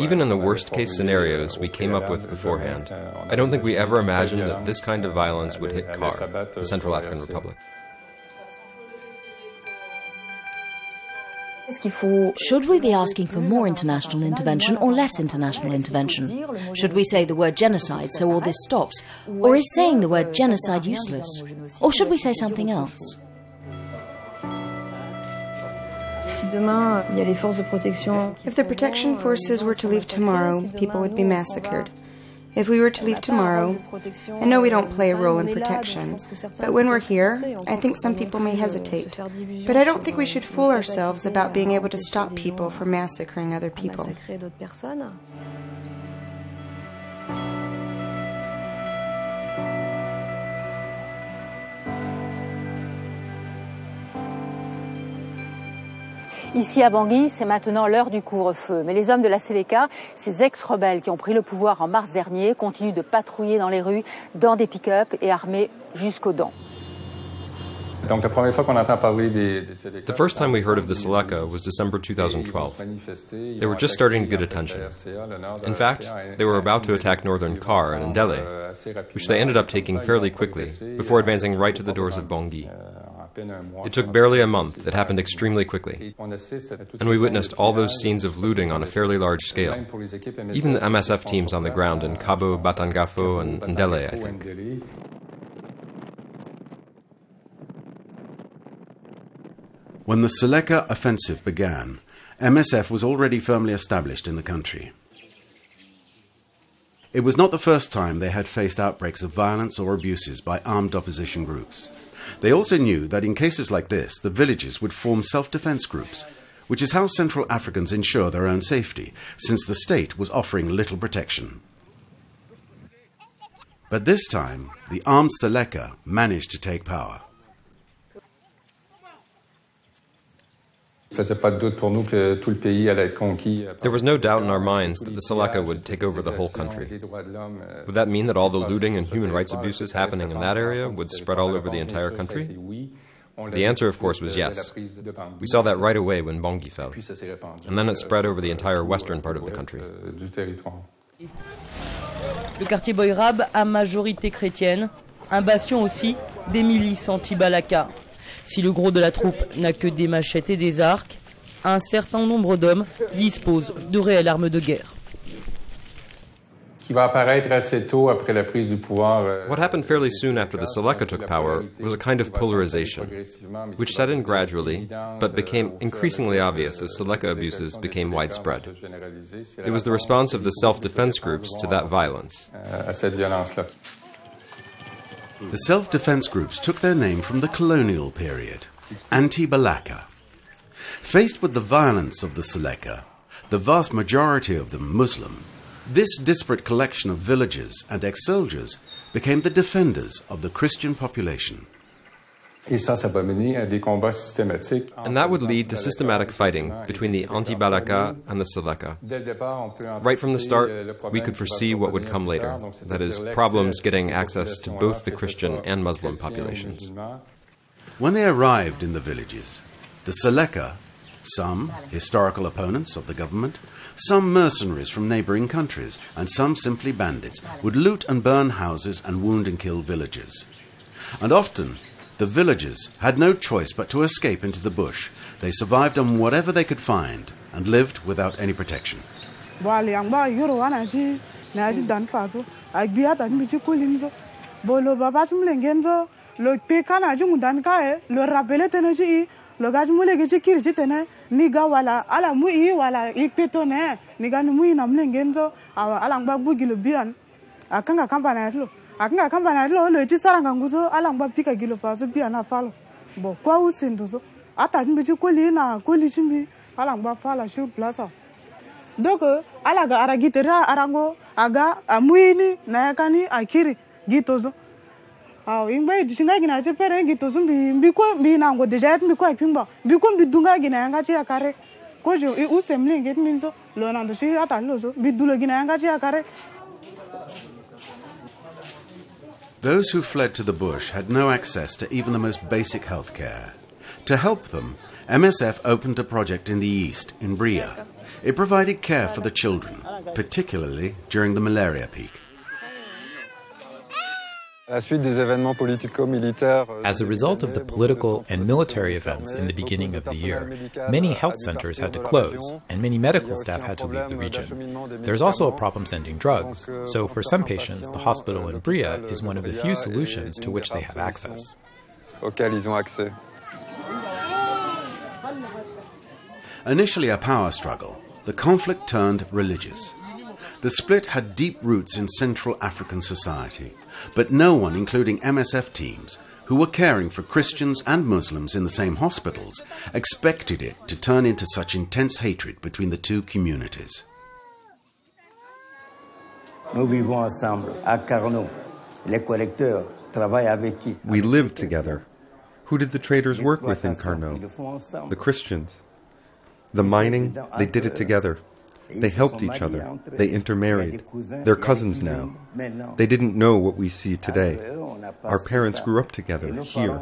Even in the worst-case scenarios we came up with beforehand, I don't think we ever imagined that this kind of violence would hit CAR, the Central African Republic. Should we be asking for more international intervention or less international intervention? Should we say the word genocide so all this stops? Or is saying the word genocide useless? Or should we say something else? If the protection forces were to leave tomorrow, people would be massacred. If we were to leave tomorrow, I know we don't play a role in protection, but when we're here, I think some people may hesitate. But I don't think we should fool ourselves about being able to stop people from massacring other people. Ici à Bangui, c'est maintenant l'heure du couvre-feu. Mais les hommes de la Seleka, ces ex-rebelles qui ont pris le pouvoir en mars dernier, continuent de patrouiller dans les rues, dans des pick-up et armés jusqu'aux dents. The first time we heard of the Seleka was December 2012. They were just starting to get attention. In fact, they were about to attack northern Kar and Ndele, which they ended up taking fairly quickly, before advancing right to the doors of Bangui. It took barely a month. It happened extremely quickly. And we witnessed all those scenes of looting on a fairly large scale. Even the MSF teams on the ground in Cabo, Batangafo, and Ndele, I think. When the Seleka offensive began, MSF was already firmly established in the country. It was not the first time they had faced outbreaks of violence or abuses by armed opposition groups. They also knew that in cases like this, the villages would form self-defense groups, which is how Central Africans ensure their own safety, since the state was offering little protection. But this time, the armed Seleka managed to take power. There was no doubt in our minds that the Seleka would take over the whole country. Would that mean that all the looting and human rights abuses happening in that area would spread all over the entire country? The answer, of course, was yes. We saw that right away when Bangui fell. And then it spread over the entire western part of the country. Le quartier Boyrab à majorité chrétienne, un bastion aussi des milices anti-Balaka. Si le gros de la troupe n'a que des machettes et des arcs, un certain nombre d'hommes disposent de réelles armes de guerre. What happened fairly soon after the Seleka took power was a kind of polarization, which set in gradually, but became increasingly obvious as Seleka abuses became widespread. It was the response of the self-defense groups to that violence. The self-defense groups took their name from the colonial period, anti-Balaka. Faced with the violence of the Seleka, the vast majority of them Muslim, this disparate collection of villagers and ex-soldiers became the defenders of the Christian population. And that would lead to systematic fighting between the anti-Balaka and the Seleka. Right from the start, we could foresee what would come later, that is, problems getting access to both the Christian and Muslim populations. When they arrived in the villages, the Seleka, some historical opponents of the government, some mercenaries from neighboring countries, and some simply bandits, would loot and burn houses and wound and kill villagers. And often, the villagers had no choice but to escape into the bush. They survived on whatever they could find and lived without any protection. Akinga kambana lo chi saranga nguzo alangba pika gilo paso bia na falo bo kwa usinduzo ata mbichi koli na koli chimbi alangba fala shu plaza doko alaga aragitera arango aga amuini na yakani akiri gitozo aw ingba idishinga gina che pere gitozo mbi ko mbi na ngo deja mbi ko akimba mbi ko mbi dunga gina yanga che akare ko jo usemle nget minzo lo na ndo shi ata lozo mbi dulo gina yanga che akare. Those who fled to the bush had no access to even the most basic health care. To help them, MSF opened a project in the east, in Bria. It provided care for the children, particularly during the malaria peak. As a result of the political and military events in the beginning of the year, many health centers had to close, and many medical staff had to leave the region. There's also a problem sending drugs, so for some patients, the hospital in Bria is one of the few solutions to which they have access. Initially a power struggle, the conflict turned religious. The split had deep roots in Central African society, but no one, including MSF teams, who were caring for Christians and Muslims in the same hospitals, expected it to turn into such intense hatred between the two communities. We lived together. Who did the traders work with in Carnot? The Christians. The mining, they did it together. They helped each other. They intermarried. They're cousins now. They didn't know what we see today. Our parents grew up together here.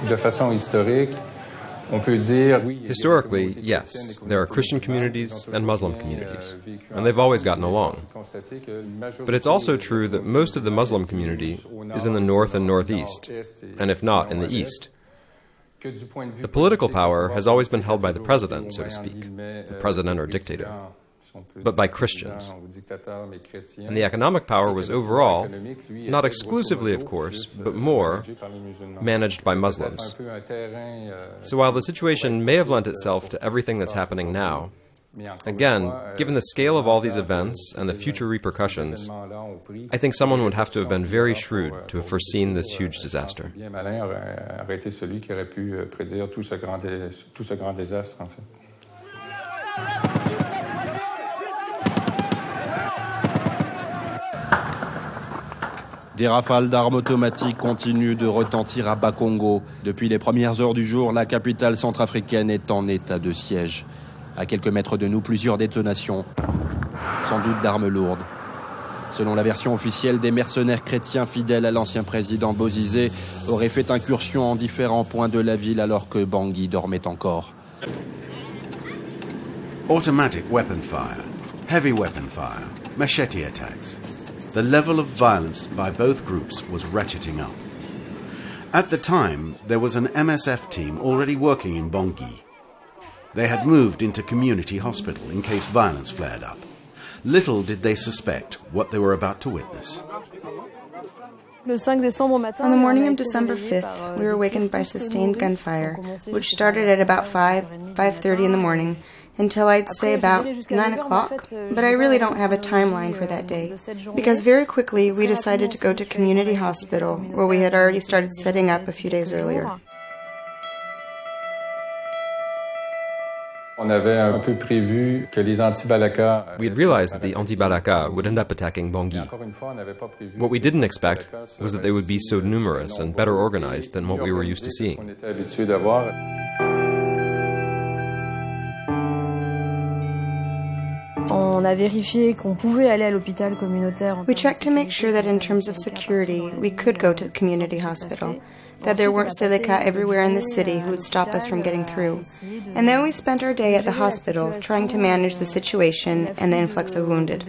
De façon historique, historically, yes, there are Christian communities and Muslim communities, and they've always gotten along. But it's also true that most of the Muslim community is in the north and northeast, and if not, in the east. The political power has always been held by the president, so to speak, the president or dictator, but by Christians. And the economic power was overall, not exclusively of course, but more, managed by Muslims. So while the situation may have lent itself to everything that's happening now, again, given the scale of all these events and the future repercussions, I think someone would have to have been very shrewd to have foreseen this huge disaster. Des rafales d'armes automatiques continuent de retentir à Bakongo. Depuis les premières heures du jour, la capitale centrafricaine est en état de siège. À quelques mètres de nous, plusieurs détonations, sans doute d'armes lourdes. Selon la version officielle, des mercenaires chrétiens fidèles à l'ancien président Bozizé auraient fait incursion en différents points de la ville alors que Bangui dormait encore. Automatic weapon fire, heavy weapon fire, machete attacks. The level of violence by both groups was ratcheting up. At the time, there was an MSF team already working in Bangui. They had moved into community hospital in case violence flared up. Little did they suspect what they were about to witness. On the morning of December 5th, we were awakened by sustained gunfire, which started at about 5:30 in the morning, until I'd say about 9 o'clock, but I really don't have a timeline for that day, because very quickly we decided to go to community hospital, where we had already started setting up a few days earlier. We had realized that the anti-Balaka would end up attacking Bangui. What we didn't expect was that they would be so numerous and better organized than what we were used to seeing. We checked to make sure that in terms of security, we could go to the community hospital, that there weren't Seleka everywhere in the city who would stop us from getting through. And then we spent our day at the hospital trying to manage the situation and the influx of wounded.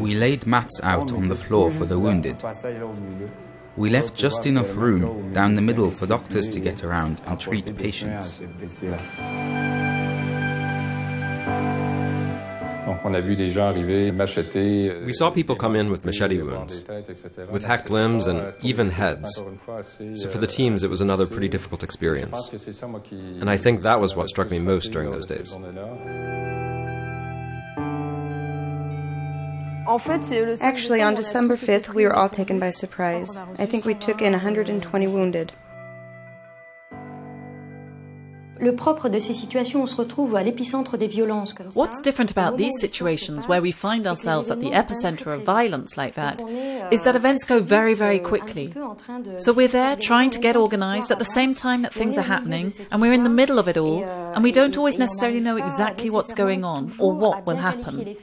We laid mats out on the floor for the wounded. We left just enough room down the middle for doctors to get around and treat patients. We saw people come in with machete wounds, with hacked limbs and even heads. So for the teams, it was another pretty difficult experience. And I think that was what struck me most during those days. Actually, on December 5th, we were all taken by surprise. I think we took in 120 wounded. Le propre de ces situations, on se retrouve à l'épicentre des violences comme ça. What's different about these situations where we find ourselves at the epicenter of violence like that is that events go very, very quickly. So we're there trying to get organized at the same time that things are happening, and we're in the middle of it all, and we don't always necessarily know exactly what's going on or what will happen.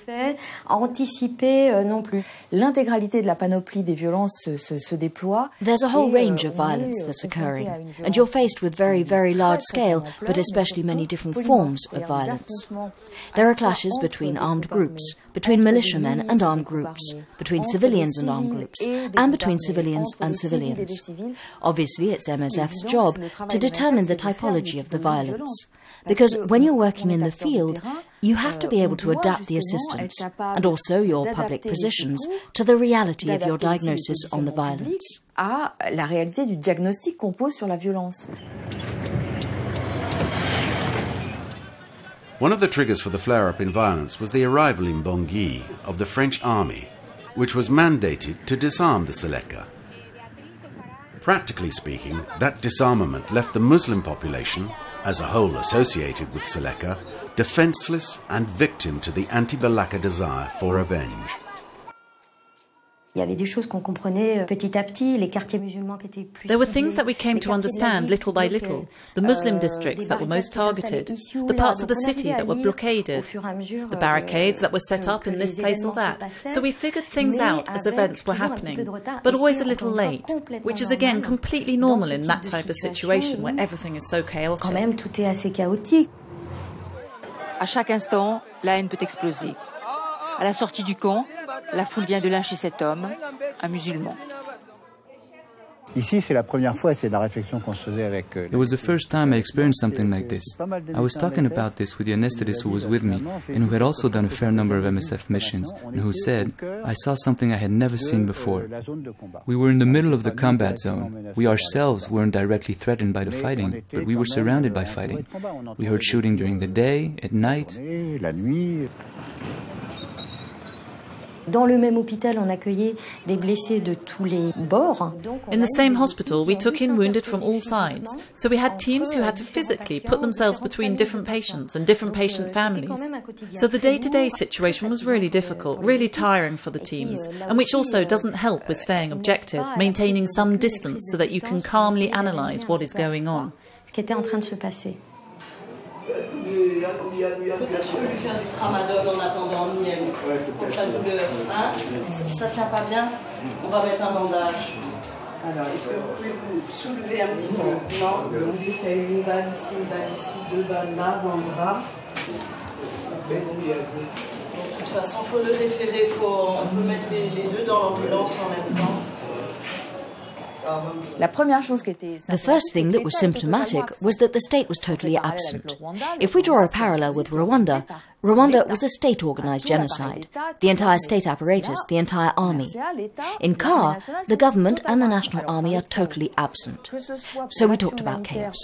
L'intégralité de la panoplie des violences se déploie. There's a whole range of violence that's occurring, and you're faced with very, very large scale, but especially many different forms of violence. There are clashes between armed groups, between militiamen and armed groups, between civilians and armed groups, and between civilians and civilians. Obviously, it's MSF's job to determine the typology of the violence. Because when you're working in the field, you have to be able to adapt the assistance, and also your public positions, to the reality of your diagnosis on the violence. À la réalité du diagnostic qu'on pose sur la violence. One of the triggers for the flare-up in violence was the arrival in Bangui of the French army, which was mandated to disarm the Seleka. Practically speaking, that disarmament left the Muslim population, as a whole associated with Seleka, defenseless and victim to the anti-Balaka desire for revenge. Il y avait des choses qu'on comprenait petit à petit, les quartiers musulmans qui étaient plus. There were things that we came to understand little by little. The Muslim districts that were most targeted, the parts of the city that were blockaded, the barricades that were set up in this place or that. So we figured things out as events were happening, but always a little late, which is again completely normal in that type of situation where everything is so chaotic. Quand même, tout est assez chaotique. À chaque instant, la haine peut exploser. À la sortie du camp, la foule vient de lyncher cet homme, un musulman. Ici, c'est la première fois, c'est la réflexion qu'on se faisait avec. It was the first time I experienced something like this. I was talking about this with the anesthetist who was with me and who had also done a fair number of MSF missions and who said, I saw something I had never seen before. We were in the middle of the combat zone. We ourselves weren't directly threatened by the fighting, but we were surrounded by fighting. We heard shooting during the day, at night. Dans le même hôpital, on accueillait des blessés de tous les bords. In the same hospital, we took in wounded from all sides. So we had teams who had to physically put themselves between different patients and different patient families. So the day-to-day situation was really difficult, really tiring for the teams, and which also doesn't help with staying objective, maintaining some distance so that you can calmly analyse what is going on. Ce qui était en train de se passer. Peut-être je peux lui faire du tramadol en attendant miel contre la douleur. Hein? Ça tient pas bien? On va mettre un bandage. Alors, est-ce que vous pouvez vous soulever un petit peu? Non, vous dites qu'il y a une balle ici, 2 balles là, dans le bras. De toute façon, il faut le référer, on peut mettre les deux dans l'ambulance en même temps. The first thing that was symptomatic was that the state was totally absent. If we draw a parallel with Rwanda, Rwanda was a state-organized genocide. The entire state apparatus, the entire army. In CAR, the government and the national army are totally absent. So we talked about chaos.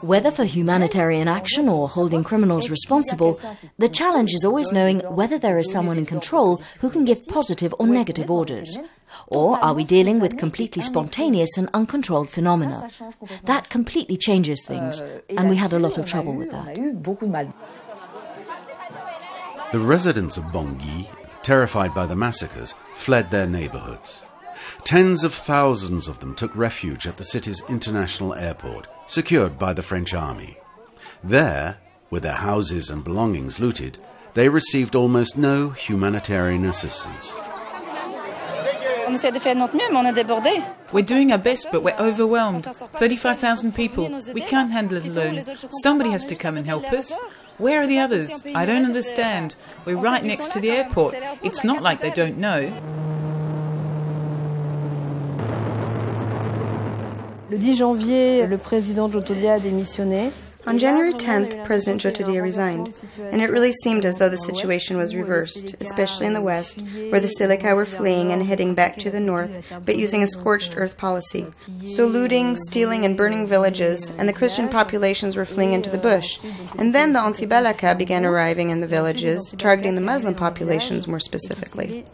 Whether for humanitarian action or holding criminals responsible, the challenge is always knowing whether there is someone in control who can give positive or negative orders. Or are we dealing with completely spontaneous and uncontrolled phenomena? That completely changes things, and we had a lot of trouble with that. The residents of Bangui, terrified by the massacres, fled their neighborhoods. Tens of thousands of them took refuge at the city's international airport, secured by the French army. There, with their houses and belongings looted, they received almost no humanitarian assistance. We're doing our best, but we're overwhelmed. 35,000 people. We can't handle it alone. Somebody has to come and help us. Where are the others? I don't understand. We're right next to the airport. It's not like they don't know. Le 10 janvier, le président Jotodia a démissionné. On January 10th, President Jotodia resigned, and it really seemed as though the situation was reversed, especially in the west, where the Seleka were fleeing and heading back to the north, but using a scorched earth policy. So looting, stealing, and burning villages, and the Christian populations were fleeing into the bush. And then the anti-Balaka began arriving in the villages, targeting the Muslim populations more specifically.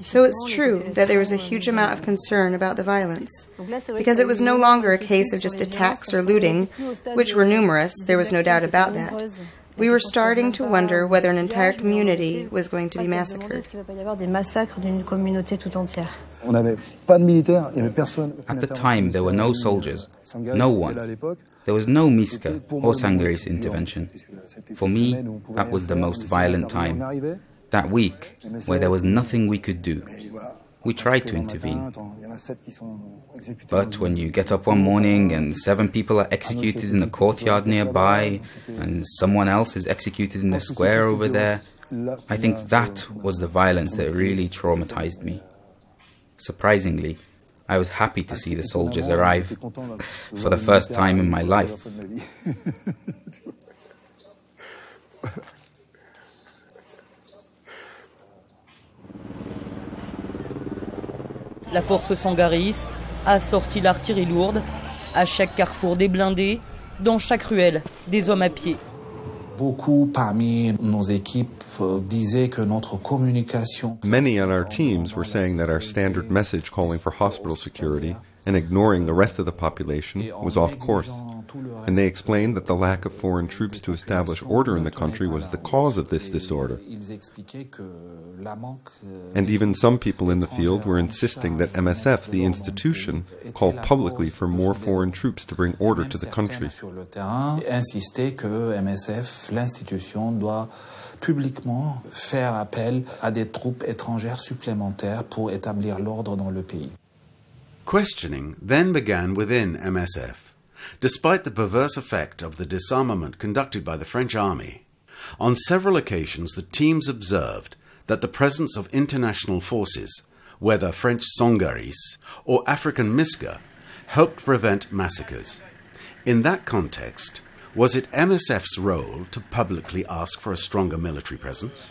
So it's true that there was a huge amount of concern about the violence, because it was no longer a case of just attacks or looting, which were numerous, dangerous, there was no doubt about that. We were starting to wonder whether an entire community was going to be massacred. At the time, there were no soldiers, no one. There was no Miska or Sangaris intervention. For me, that was the most violent time. That week, where there was nothing we could do. We tried to intervene. But when you get up one morning and 7 people are executed in the courtyard nearby, and someone else is executed in the square over there, I think that was the violence that really traumatized me. Surprisingly, I was happy to see the soldiers arrive for the first time in my life. La force Sangaris a sorti l'artillerie lourde, à chaque carrefour des blindés, dans chaque ruelle des hommes à pied. Beaucoup parmi nos équipes disaient que notre communication... Many on our teams were saying that our standard message calling for hospital security and ignoring the rest of the population was off course. And they explained that the lack of foreign troops to establish order in the country was the cause of this disorder. And even some people in the field were insisting that MSF, the institution, call publicly for more foreign troops to bring order to the country. Insister que MSF, l'institution, doit publiquement faire appel à des troupes étrangères supplémentaires pour établir l'ordre dans le pays. Questioning then began within MSF. Despite the perverse effect of the disarmament conducted by the French army, on several occasions the teams observed that the presence of international forces, whether French Sangaris or African Miska, helped prevent massacres. In that context, was it MSF's role to publicly ask for a stronger military presence?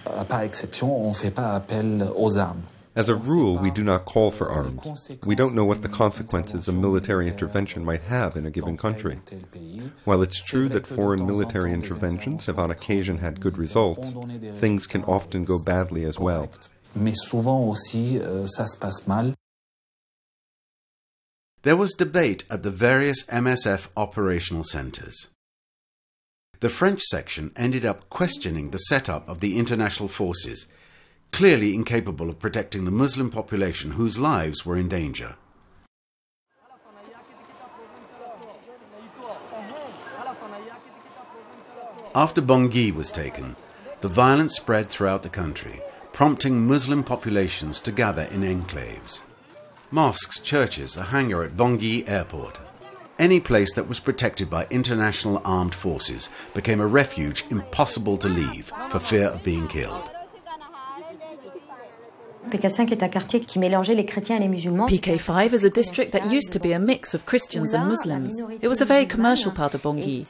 Par exception, on ne fait pas appel aux armes. As a rule, we do not call for arms. We don't know what the consequences a military intervention might have in a given country. While it's true that foreign military interventions have on occasion had good results, things can often go badly as well. Mais souvent aussi, ça se passe mal. There was debate at the various MSF operational centres. The French section ended up questioning the setup of the international forces, clearly incapable of protecting the Muslim population whose lives were in danger. After Bangui was taken, the violence spread throughout the country, prompting Muslim populations to gather in enclaves. Mosques, churches, a hangar at Bangui airport. Any place that was protected by international armed forces became a refuge impossible to leave for fear of being killed. PK5 is a district that used to be a mix of Christians and Muslims. It was a very commercial part of Bangui.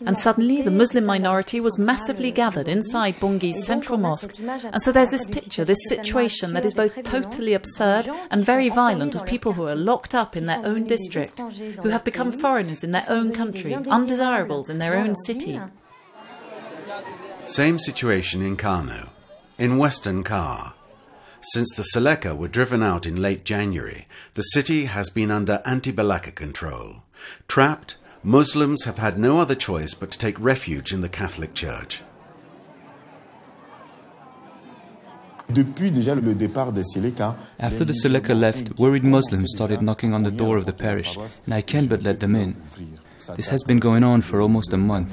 And suddenly the Muslim minority was massively gathered inside Bangui's central mosque. And so there's this picture, this situation that is both totally absurd and very violent of people who are locked up in their own district, who have become foreigners in their own country, undesirables in their own city. Same situation in Kano, in western Kar. Since the Seleka were driven out in late January, the city has been under anti-Balaka control. Trapped, Muslims have had no other choice but to take refuge in the Catholic Church. After the Seleka left, worried Muslims started knocking on the door of the parish, and I can't but let them in. This has been going on for almost a month.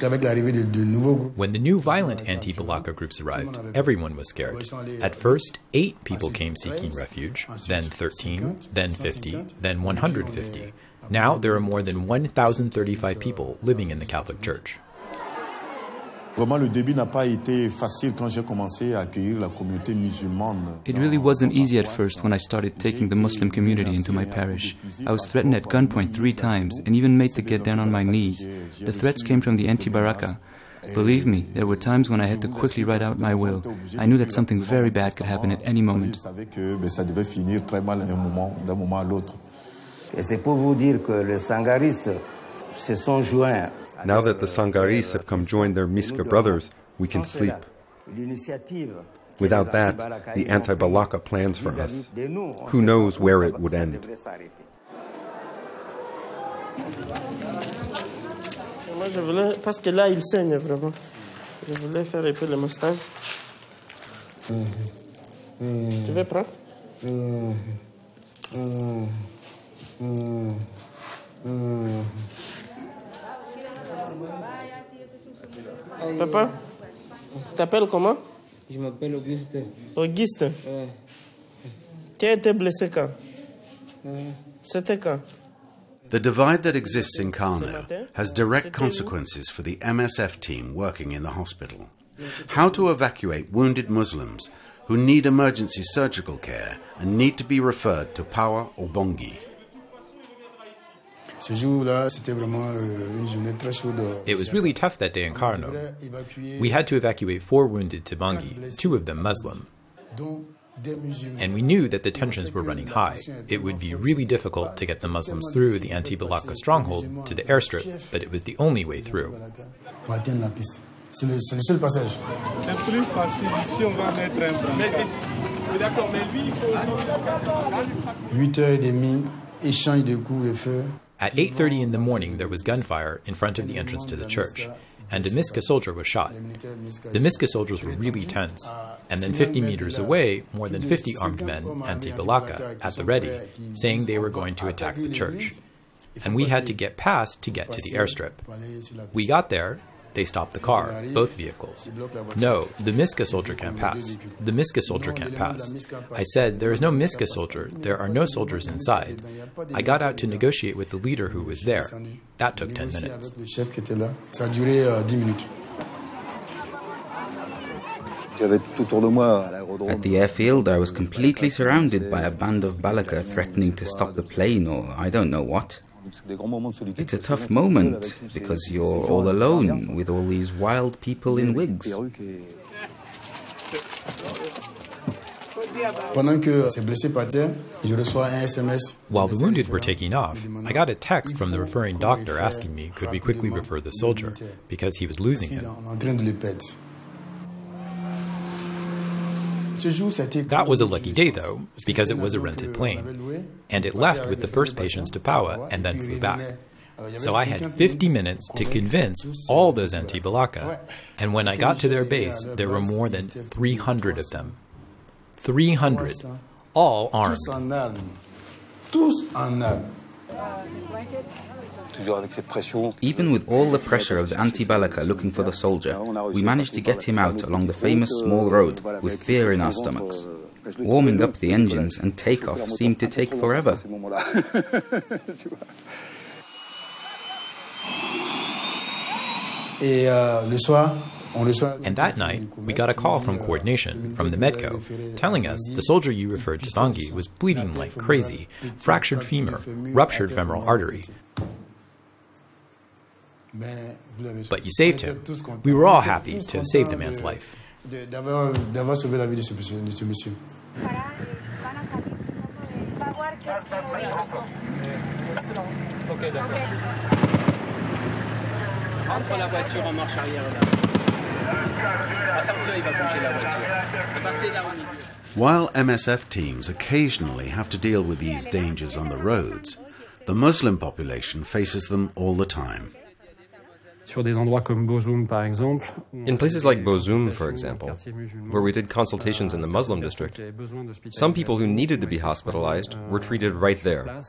When the new violent anti-Balaka groups arrived, everyone was scared. At first, 8 people came seeking refuge, then 13, then 50, then 150. Now there are more than 1,035 people living in the Catholic Church. It really wasn't easy at first when I started taking the Muslim community into my parish. I was threatened at gunpoint 3 times and even made to get down on my knees. The threats came from the anti-Baraka. Believe me, there were times when I had to quickly write out my will. I knew that something very bad could happen at any moment. Now that the Sangaris have come join their Miska brothers, we can sleep. Without that, the anti-Balaka plans for us. Who knows where it would end? Moi, je voulais, parce que là, il saigne vraiment. Je voulais faire un peu l'hémostase. Tu veux prendre? Papa, tu t'appelles comment? Je m'appelle Auguste. Auguste? Ouais. Tu as été blessé quand? C'était quand? The divide that exists in Karno has direct consequences for the MSF team working in the hospital. How to evacuate wounded Muslims who need emergency surgical care and need to be referred to Pawa or Bangui. It was really tough that day in Karno. We had to evacuate 4 wounded to Bangui, 2 of them Muslim. And we knew that the tensions were running high. It would be really difficult to get the Muslims through the anti-Balaka stronghold to the airstrip, but it was the only way through. C'est le seul passage. C'est plus facile. Ici, on va mettre un brancard. D'accord, mais lui, il faut... 8h30, échange de coups de feu. At 8:30 in the morning, there was gunfire in front of the entrance to the church, and a Miska soldier was shot. The Miska soldiers were really tense, and then 50 meters away, more than 50 armed men, anti-Balaka, at the ready, saying they were going to attack the church. And we had to get past to get to the airstrip. We got there. They stopped the car, both vehicles. No, the Miska soldier can't pass. The Miska soldier can't pass. I said, there is no Miska soldier. There are no soldiers inside. I got out to negotiate with the leader who was there. That took 10 minutes. At the airfield, I was completely surrounded by a band of Balaka threatening to stop the plane or I don't know what. It's a tough moment because you're all alone with all these wild people in wigs. While the wounded were taking off, I got a text from the referring doctor asking me could we quickly refer the soldier because he was losing him. That was a lucky day, though, because it was a rented plane, and it left with the first patients to Pawa and then flew back. So I had 50 minutes to convince all those anti-Balaka, and when I got to their base, there were more than 300 of them. 300, all armed. Even with all the pressure of the anti-Balaka looking for the soldier, we managed to get him out along the famous small road with fear in our stomachs. Warming up the engines and takeoff seemed to take forever. And that night, we got a call from coordination, from the Medco, telling us the soldier you referred to Bangui was bleeding like crazy, fractured femur, ruptured femoral artery. But you saved him. We were all happy to have saved the man's life. Entre la voiture en marche arrière là. Attention, il va bouger la voiture. Partez là au milieu. While MSF teams occasionally have to deal with these dangers on the roads, the Muslim population faces them all the time. In places like Bozoum, for example, where we did consultations in the Muslim district, some people who needed to be hospitalized were treated right there,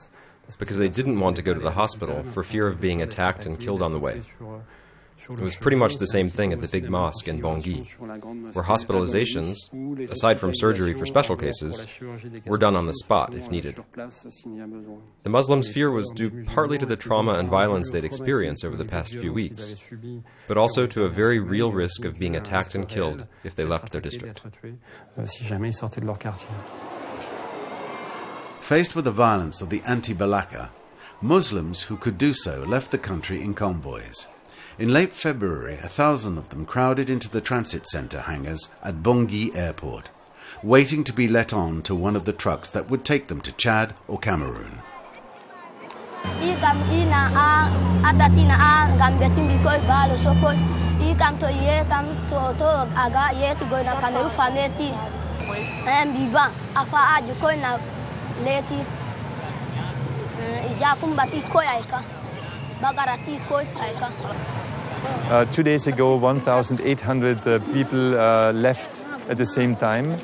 because they didn't want to go to the hospital for fear of being attacked and killed on the way. It was pretty much the same thing at the big mosque in Bangui, where hospitalizations, aside from surgery for special cases, were done on the spot if needed. The Muslims' fear was due partly to the trauma and violence they'd experienced over the past few weeks, but also to a very real risk of being attacked and killed if they left their district. Faced with the violence of the anti-Balaka, Muslims who could do so left the country in convoys. In late February, 1,000 of them crowded into the transit center hangars at Bangui Airport, waiting to be let on to one of the trucks that would take them to Chad or Cameroon. 2 days ago, 1,800 people left at the same time.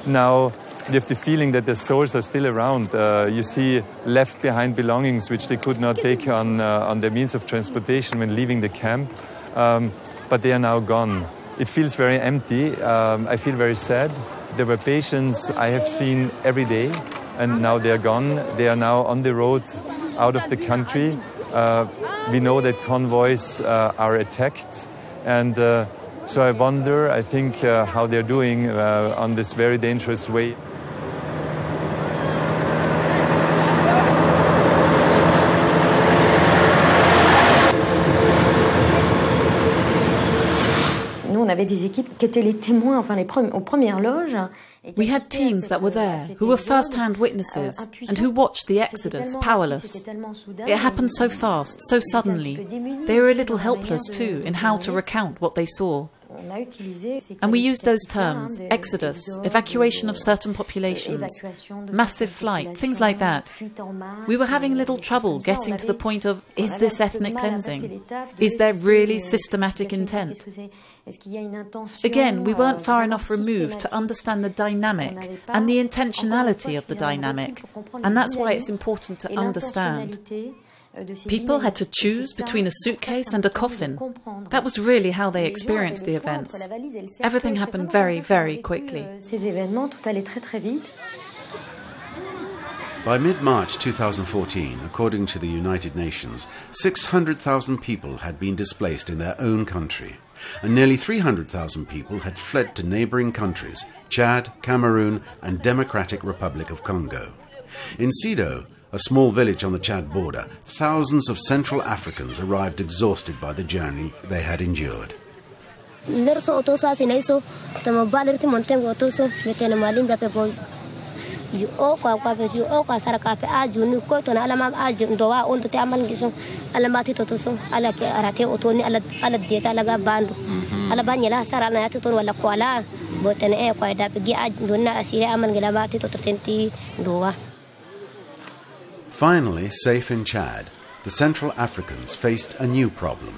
Now, you have the feeling that their souls are still around. You see left behind belongings which they could not take on their means of transportation when leaving the camp, but they are now gone. It feels very empty. I feel very sad. There were patients I have seen every day, and now they are gone. They are now on the road out of the country. We know that convoys are attacked, and so I wonder, I think, how they're doing on this very dangerous way. We had teams that were there, who were first-hand witnesses, and who watched the exodus, powerless. It happened so fast, so suddenly. They were a little helpless too in how to recount what they saw. And we used those terms: exodus, evacuation of certain populations, massive flight, things like that. We were having a little trouble getting to the point of, is this ethnic cleansing? Is there really systematic intent? Again, we weren't far enough removed to understand the dynamic and the intentionality of the dynamic, and that's why it's important to understand. People had to choose between a suitcase and a coffin. That was really how they experienced the events. Everything happened very, very quickly. By mid-March 2014, according to the United Nations, 600,000 people had been displaced in their own country, and nearly 300,000 people had fled to neighbouring countries, Chad, Cameroon and Democratic Republic of Congo. In Sido, a small village on the Chad border, thousands of Central Africans arrived exhausted by the journey they had endured. Finally, safe in Chad, the Central Africans faced a new problem.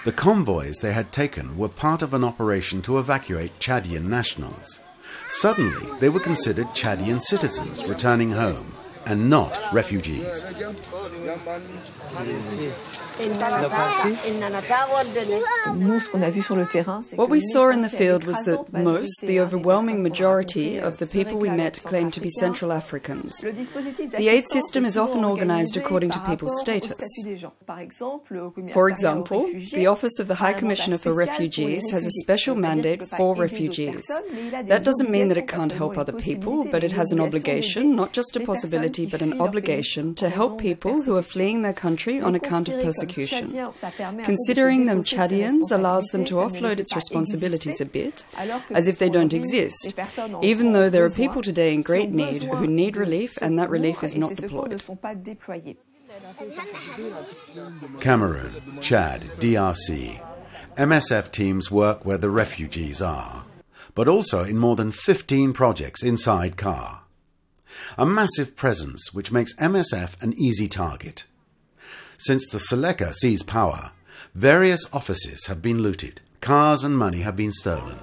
The convoys they had taken were part of an operation to evacuate Chadian nationals. Suddenly, they were considered Chadian citizens returning home, and not refugees. What we saw in the field was that the overwhelming majority of the people we met claimed to be Central Africans. The aid system is often organized according to people's status. For example, the Office of the High Commissioner for Refugees has a special mandate for refugees. That doesn't mean that it can't help other people, but it has an obligation, not just a possibility, but an obligation to help people who are fleeing their country on account of persecution. Considering them Chadians allows them to offload its responsibilities a bit, as if they don't exist, even though there are people today in great need who need relief and that relief is not deployed. Cameroon, Chad, DRC. MSF teams work where the refugees are, but also in more than 15 projects inside CAR. A massive presence which makes MSF an easy target. Since the Seleka seized power, various offices have been looted, cars and money have been stolen.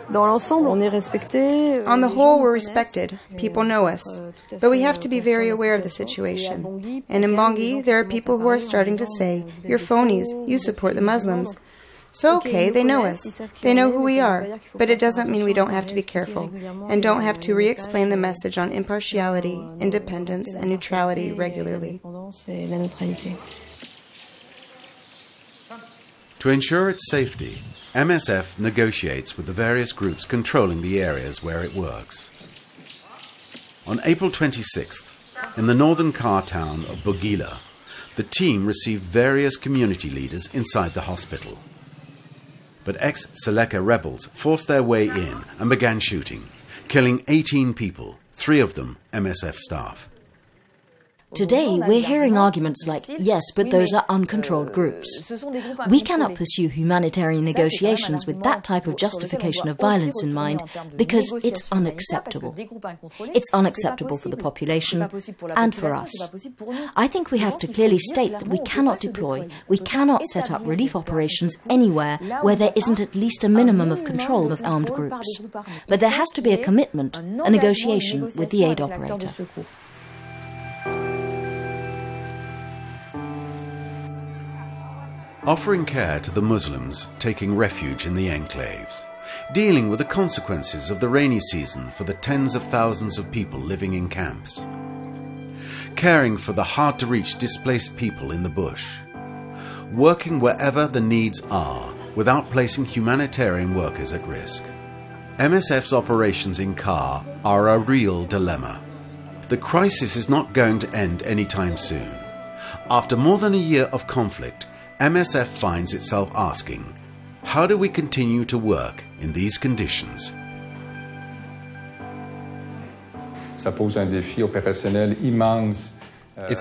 On the whole, we're respected. People know us. But we have to be very aware of the situation. And in Bangui, there are people who are starting to say, "You're phonies, you support the Muslims." So okay, they know us. They know who we are. But it doesn't mean we don't have to be careful and don't have to re-explain the message on impartiality, independence, and neutrality regularly. To ensure its safety, MSF negotiates with the various groups controlling the areas where it works. On April 26th, in the northern Car town of Bogila, the team received various community leaders inside the hospital. But ex-Seleka rebels forced their way in and began shooting, killing 18 people, 3 of them MSF staff. Today, we're hearing arguments like, yes, but those are uncontrolled groups. We cannot pursue humanitarian negotiations with that type of justification of violence in mind because it's unacceptable. It's unacceptable for the population and for us. I think we have to clearly state that we cannot deploy, we cannot set up relief operations anywhere where there isn't at least a minimum of control of armed groups. But there has to be a commitment, a negotiation with the aid operator. Offering care to the Muslims taking refuge in the enclaves, dealing with the consequences of the rainy season for the tens of thousands of people living in camps, caring for the hard-to-reach displaced people in the bush, working wherever the needs are without placing humanitarian workers at risk. MSF's operations in Kar are a real dilemma. The crisis is not going to end anytime soon. After more than a year of conflict, MSF finds itself asking, how do we continue to work in these conditions? It's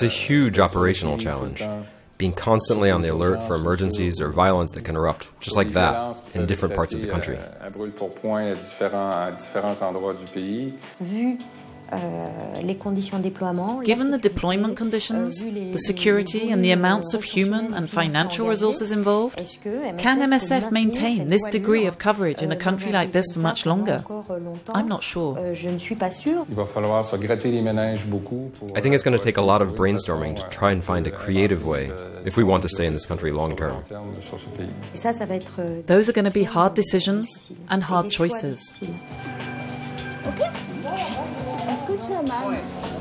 a huge operational challenge, being constantly on the alert for emergencies or violence that can erupt, just like that, in different parts of the country. Given the deployment conditions, the security and the amounts of human and financial resources involved, can MSF maintain this degree of coverage in a country like this for much longer? I'm not sure. I think it's going to take a lot of brainstorming to try and find a creative way if we want to stay in this country long term. Those are going to be hard decisions and hard choices. Est-ce que tu as mal?